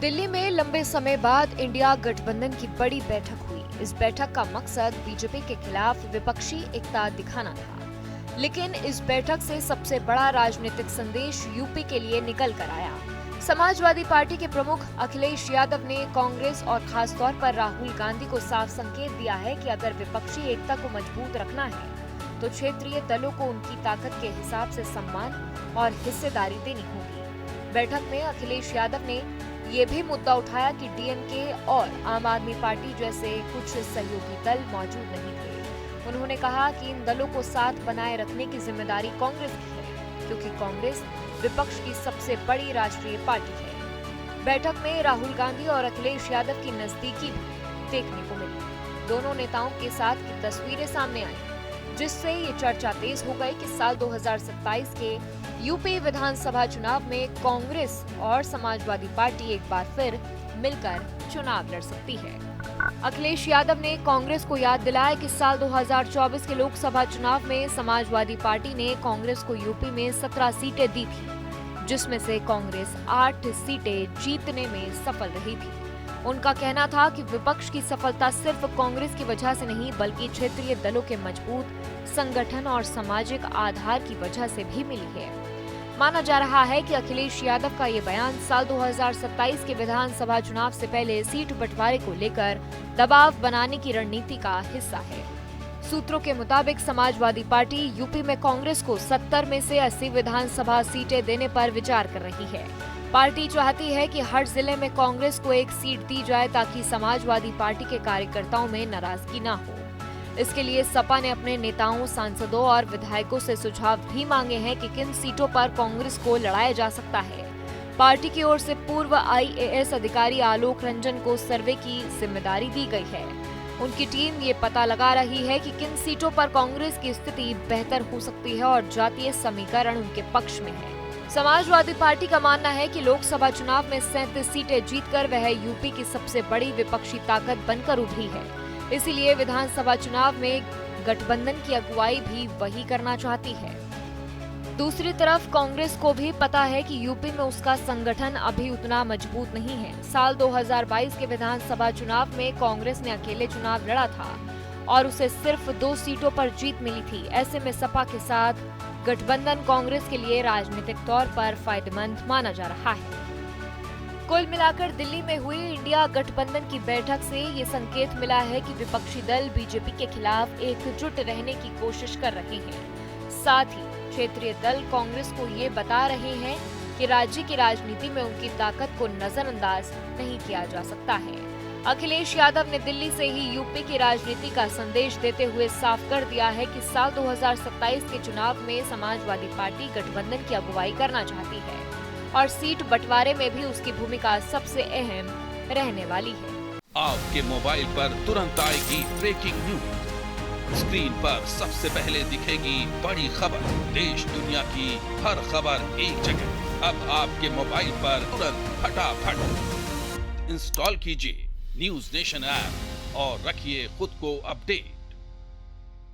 दिल्ली में लंबे समय बाद इंडिया गठबंधन की बड़ी बैठक हुई। इस बैठक का मकसद बीजेपी के खिलाफ विपक्षी एकता दिखाना था, लेकिन इस बैठक से सबसे बड़ा राजनीतिक संदेश यूपी के लिए निकल कर आया। समाजवादी पार्टी के प्रमुख अखिलेश यादव ने कांग्रेस और खास तौर पर राहुल गांधी को साफ संकेत दिया है कि अगर विपक्षी एकता को मजबूत रखना है तो क्षेत्रीय दलों को उनकी ताकत के हिसाब से सम्मान और हिस्सेदारी देनी होगी। बैठक में अखिलेश यादव ने ये भी मुद्दा उठाया कि डीएमके और आम आदमी पार्टी जैसे कुछ सहयोगी दल मौजूद नहीं थे। उन्होंने कहा कि इन दलों को साथ बनाए रखने की जिम्मेदारी कांग्रेस की है, क्योंकि कांग्रेस विपक्ष की सबसे बड़ी राष्ट्रीय पार्टी है। बैठक में राहुल गांधी और अखिलेश यादव की नजदीकी भी देखने को मिली। दोनों नेताओं के साथ की तस्वीरें सामने आई, जिससे ये चर्चा तेज हो गई कि साल 2027 के यूपी विधानसभा चुनाव में कांग्रेस और समाजवादी पार्टी एक बार फिर मिलकर चुनाव लड़ सकती है। अखिलेश यादव ने कांग्रेस को याद दिलाया कि साल 2024 के लोकसभा चुनाव में समाजवादी पार्टी ने कांग्रेस को यूपी में 17 सीटें दी थी, जिसमें से कांग्रेस 8 सीटें जीतने में सफल रही थी। उनका कहना था कि विपक्ष की सफलता सिर्फ कांग्रेस की वजह से नहीं, बल्कि क्षेत्रीय दलों के मजबूत संगठन और सामाजिक आधार की वजह से भी मिली है। माना जा रहा है कि अखिलेश यादव का ये बयान साल 2027 के विधानसभा चुनाव से पहले सीट बंटवारे को लेकर दबाव बनाने की रणनीति का हिस्सा है। सूत्रों के मुताबिक समाजवादी पार्टी यूपी में कांग्रेस को 70 में से 80 विधानसभा सीटें देने पर विचार कर रही है। पार्टी चाहती है कि हर जिले में कांग्रेस को एक सीट दी जाए ताकि समाजवादी पार्टी के कार्यकर्ताओं में नाराजगी न हो। इसके लिए सपा ने अपने नेताओं, सांसदों और विधायकों से सुझाव भी मांगे हैं कि किन सीटों पर कांग्रेस को लड़ाया जा सकता है। पार्टी की ओर से पूर्व आईएएस अधिकारी आलोक रंजन को सर्वे की जिम्मेदारी दी गई है। उनकी टीम ये पता लगा रही है कि किन सीटों पर कांग्रेस की स्थिति बेहतर हो सकती है और जातीय समीकरण उनके पक्ष में है। समाजवादी पार्टी का मानना है कि लोकसभा चुनाव में 37 सीटें जीतकर वह यूपी की सबसे बड़ी विपक्षी ताकत बनकर उभरी है। इसीलिए विधानसभा चुनाव में गठबंधन की अगुवाई भी वही करना चाहती है। दूसरी तरफ कांग्रेस को भी पता है कि यूपी में उसका संगठन अभी उतना मजबूत नहीं है। साल 2022 के विधानसभा चुनाव में कांग्रेस ने अकेले चुनाव लड़ा था और उसे सिर्फ 2 सीटों पर जीत मिली थी। ऐसे में सपा के साथ गठबंधन कांग्रेस के लिए राजनीतिक तौर पर फायदेमंद माना जा रहा है। कुल मिलाकर दिल्ली में हुई इंडिया गठबंधन की बैठक से ये संकेत मिला है कि विपक्षी दल बीजेपी के खिलाफ एकजुट रहने की कोशिश कर रहे हैं। साथ ही क्षेत्रीय दल कांग्रेस को ये बता रहे हैं कि राज्य की राजनीति में उनकी ताकत को नजरअंदाज नहीं किया जा सकता है। अखिलेश यादव ने दिल्ली से ही यूपी की राजनीति का संदेश देते हुए साफ कर दिया है कि साल 2027 के चुनाव में समाजवादी पार्टी गठबंधन की अगुवाई करना चाहती है और सीट बंटवारे में भी उसकी भूमिका सबसे अहम रहने वाली है। आपके मोबाइल पर तुरंत आएगी ब्रेकिंग न्यूज। स्क्रीन पर सबसे पहले दिखेगी बड़ी खबर। देश दुनिया की हर खबर एक जगह। अब आपके मोबाइल पर तुरंत फटाफट इंस्टॉल कीजिए न्यूज नेशन ऐप और रखिए खुद को अपडेट।